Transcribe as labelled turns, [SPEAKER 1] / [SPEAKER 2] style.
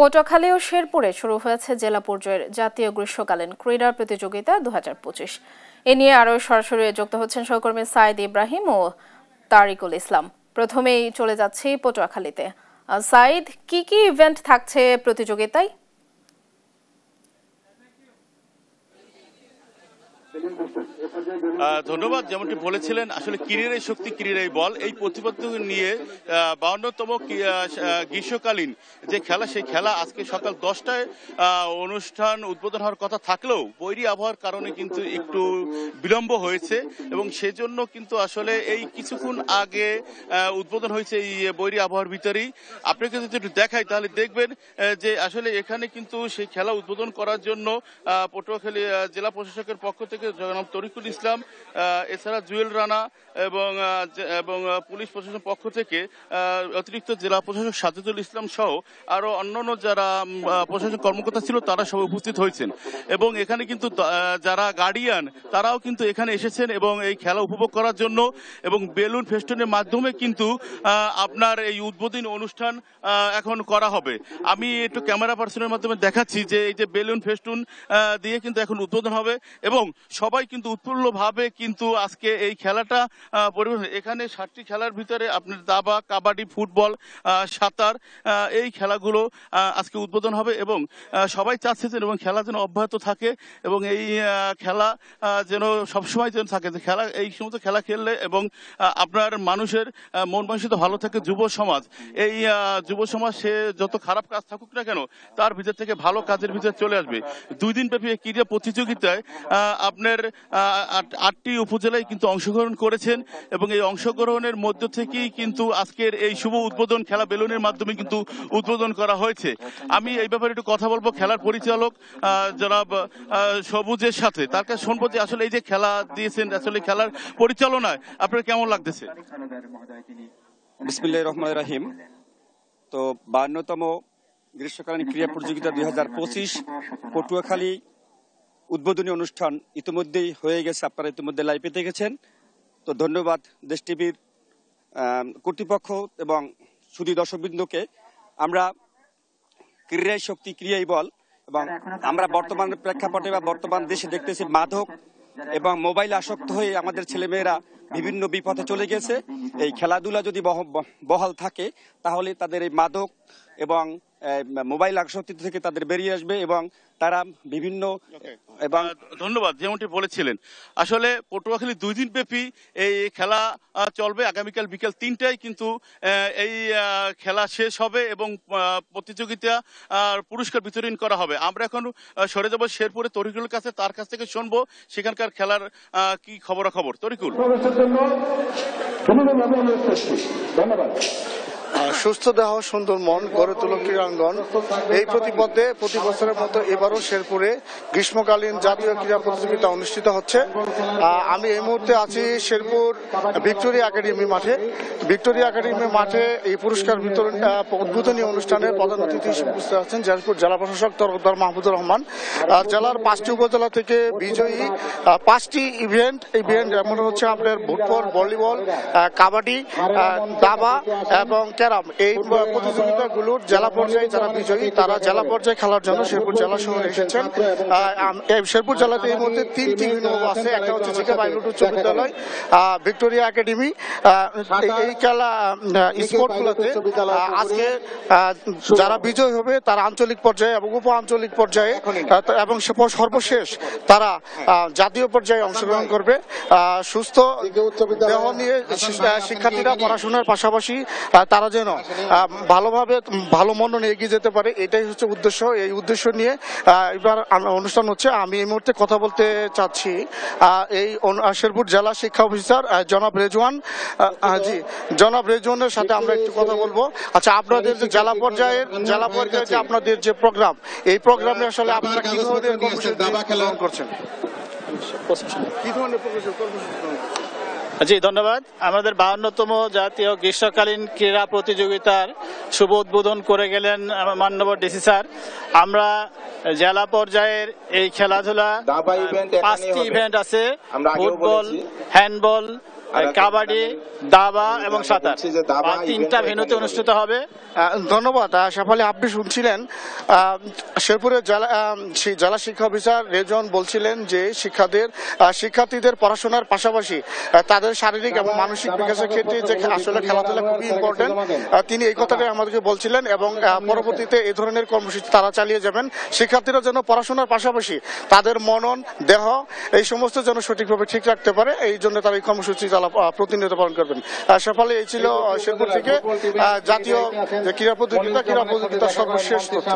[SPEAKER 1] পটুয়াখালী ও শেরপুরে শুরু হয়েছে জেলা পর্যায়ের জাতীয় গ্রীষ্মকালীন ক্রীড়া প্রতিযোগিতা 2025। এ নিয়ে আরও সরাসরি যুক্ত হচ্ছেন সহকর্মী সাইদ ইব্রাহিম ও তারিকুল ইসলাম। প্রথমেই চলে যাচ্ছি পটুয়াখালীতে। সাইদ, কি কি ইভেন্ট থাকছে প্রতিযোগিতায়?
[SPEAKER 2] ধন্যবাদ। যেমনটি বলেছিলেন, আসলে ক্রীড়াই শক্তি, ক্রীড়াই বল। এই প্রতিপাদ্য নিয়ে 52তম গ্রীষ্মকালীন যে খেলা, সেই খেলা আজকে সকাল 10টায় অনুষ্ঠান উদ্বোধন হওয়ার কথা থাকলেও বৈরী আবহাওয়ার কারণে কিন্তু একটু বিলম্ব হয়েছে এবং সেজন্য কিন্তু আসলে এই কিছুক্ষণ আগে উদ্বোধন হয়েছে এই বৈরী আবহাওয়ার ভিতরেই। আপনাকে যদি একটু দেখাই তাহলে দেখবেন যে আসলে এখানে কিন্তু সেই খেলা উদ্বোধন করার জন্য পটুয়াখালী জেলা প্রশাসকের পক্ষ থেকে জনাব তরিকুল ইসলাম, এছাড়া জুয়েল রানা এবং পুলিশ প্রশাসনের পক্ষ থেকে অতিরিক্ত জেলা প্রশাসক সাজিদুল ইসলাম সহ আরো অন্যান্য যারা প্রশাসন কর্মকর্তা ছিল তারা সবাই উপস্থিত হয়েছেন এবং এখানে কিন্তু যারা গার্ডিয়ান তারাও কিন্তু এখানে এসেছেন এবং এই খেলা উপভোগ করার জন্য এবং বেলুন ফেস্টুনের মাধ্যমে কিন্তু আপনার এই উদ্বোধনী অনুষ্ঠান এখন করা হবে। আমি একটু ক্যামেরা পার্সনের মাধ্যমে দেখাচ্ছি যে এই যে বেলুন ফেস্টুন দিয়ে কিন্তু এখন উদ্বোধন হবে এবং সবাই কিন্তু উৎফুল্লভাবে কিন্তু আজকে এই খেলাটা পরিবেশন। এখানে 7টি খেলার ভিতরে আপনার দাবা, কাবাডি, ফুটবল, সাঁতার, এই খেলাগুলো আজকে উদ্বোধন হবে এবং সবাই চাচ্ছেন এবং খেলা যেন অব্যাহত থাকে এবং এই খেলা যেন সবসময় যেন থাকে। খেলা, এই সমস্ত খেলা খেললে এবং আপনার মানুষের মন মানসিকতা ভালো থাকে। যুব সমাজ, এই যুব সমাজ সে যত খারাপ কাজ থাকুক না কেন তার ভিতর থেকে ভালো কাজের ভিতরে চলে আসবে। 2 দিন ব্যাপী এই ক্রীড়া প্রতিযোগিতায় আপনার 8টি উপজেলায় কিন্তু অংশগ্রহণ করেছেন এবং এই অংশগ্রহণের মধ্য থেকেই কিন্তু আজকের এই শুভ উদ্বোধন খেলা বেলুনের মাধ্যমে কিন্তু উদ্বোধন করা হয়েছে। আমি এই ব্যাপারে একটু কথা বলবো খেলার পরিচালক জনাব সবুজের সাথে। তার কাছে শুনবো যে আসলে এই যে খেলা দিয়েছেন, আসলে খেলার পরিচালনায় আপনার কেমন লাগতেছে?
[SPEAKER 3] বিসমিল্লাহির রহমানির রহিম। তো 52তম গ্রীষ্মকালীন ক্রীড়া প্রতিযোগিতা 2025 পটুয়াখালী উদ্বোধনী অনুষ্ঠান ইতিমধ্যেই হয়ে গেছে, আপনারা ইতিমধ্যে লাইভে দেখেছেন। তো ধন্যবাদ দেশ টিভির কর্তৃপক্ষ এবং সুধী দর্শকবৃন্দকে। আমরা ক্রীড়াই শক্তি, ক্রীড়াই বল এবং আমরা বর্তমান প্রেক্ষাপটে বা বর্তমান দেশে দেখতেছি মাদক এবং মোবাইল আসক্ত হয়ে আমাদের ছেলেমেয়েরা বিভিন্ন বিপথে চলে গেছে। এই খেলাধুলা যদি বহাল থাকে তাহলে তাদের এই মাদক এবং মোবাইল আসক্তি থেকে তাদের বেরিয়ে আসবে এবং তারা বিভিন্ন এবং
[SPEAKER 2] ধন্যবাদ। যেমনটি বলেছিলেন, আসলে পটুয়াখালী 2 দিন ব্যাপী এই খেলা চলবে। আগামীকাল বিকেল 3টায় কিন্তু এই খেলা শেষ হবে এবং প্রতিযোগিতা পুরস্কার বিতরণ করা হবে। আমরা এখন সরে যাব শেরপুরে তরিকুলের কাছে, তার কাছ থেকে শুনবো সেখানকার খেলার কি খবরাখবর। তরিকুল।
[SPEAKER 4] ধন্যবাদ। সুস্থ দেহ সুন্দর মন গড়ে তোলো ক্রীড়াঙ্গন, এই প্রতিপদে প্রতি বছরের মতো এবারও শেরপুরে গ্রীষ্মকালীন জাতীয় ক্রীড়া প্রতিযোগিতা অনুষ্ঠিত হচ্ছে। আমি এই মুহূর্তে আছি শেরপুর ভিক্টোরিয়া একাডেমি মাঠে। ভিক্টোরিয়া একাডেমি মাঠে এই পুরস্কার বিতরণ উদ্বোধনী অনুষ্ঠানের প্রধান অতিথি হিসেবে উপস্থিত আছেন শেরপুর জেলা প্রশাসক তরফদার মাহমুদুর রহমান। জেলার 5টি উপজেলা থেকে বিজয়ী 5টি ইভেন্ট যেমন হচ্ছে আপনার ফুটবল, ভলিবল, কাবাডি, দাবা এবং ক্যারাম, এই প্রতিযোগিতাগুলোর জেলা পর্যায়ে যারা বিজয়ী তারা জেলা পর্যায়ে খেলার জন্য শেরপুর জেলা শহরে এসেছেন। শেরপুর জেলাতে এই মধ্যে 3টি ইউনিভার্সিটি আছে, একটা হচ্ছে জিকে পাইলট উচ্চ বিদ্যালয়, ভিক্টোরিয়া একাডেমি। এই খেলা স্পোর্টগুলোতে আজকে যারা বিজয়ী হবে তারা আঞ্চলিক পর্যায়ে এবং উপ আঞ্চলিক পর্যায়ে এবং সর্বশেষ তারা জাতীয় পর্যায়ে অংশগ্রহণ করবে। সুস্থ দেহ নিয়ে শিক্ষার্থীরা পড়াশোনার পাশাপাশি তারা যেন ভালোভাবে ভালো মননে এগিয়ে যেতে পারে, এটাই হচ্ছে উদ্দেশ্য। এই উদ্দেশ্য নিয়ে এবার অনুষ্ঠান হচ্ছে। আমি এই মুহূর্তে কথা বলতে চাচ্ছি এই শেরপুর জেলা শিক্ষা অফিসার জনাব রেজওয়ান। জি, জনাব রেজওয়ানের সাথে আমরা একটু কথা বলবো। আচ্ছা, আপনাদের যে জেলা পর্যায়ে যে আপনাদের যে প্রোগ্রাম, এই প্রোগ্রামে আসলে আপনারা কি ধরনের কর্মসূচি গ্রহণ করছেন? কি ধরনের
[SPEAKER 5] জি, ধন্যবাদ। আমাদের 52তম জাতীয় গ্রীষ্মকালীন ক্রীড়া প্রতিযোগিতার শুভ উদ্বোধন করে গেলেন মাননীয় ডিসি স্যার। আমরা জেলা পর্যায়ের এই খেলাধুলা 5টি ইভেন্ট আছে, ফুটবল, হ্যান্ডবল, কাবাডি, দাবা এবং সাঁতার, তিনটা ভেন্যুতে অনুষ্ঠিত হবে।
[SPEAKER 4] ধন্যবাদ শেফালি। আপনি শুনছিলেন শেরপুরের জেলা শিক্ষা অফিসার রেজন বলছিলেন যে শিক্ষার্থীদের পড়াশোনার পাশাপাশি তাদের শারীরিক এবং মানসিক বিকাশের ক্ষেত্রে যে আসলে খেলাধুলা খুবই ইম্পর্টেন্ট, তিনি এই কথাটাই আমাদেরকে বলছিলেন এবং পরবর্তীতে এই ধরনের কর্মসূচি তারা চালিয়ে যাবেন। শিক্ষার্থীরা যেন পড়াশোনার পাশাপাশি তাদের মনন, দেহ এই সমস্ত যেন সঠিকভাবে ঠিক রাখতে পারে, এই জন্য তারা এই কর্মসূচি তারা প্রতিনিয়ত পালন করবেন। শেফালি, এই ছিল শেরপুর থেকে জাতীয় ক্রীড়া প্রতিযোগিতা সর্বশেষ তথ্য।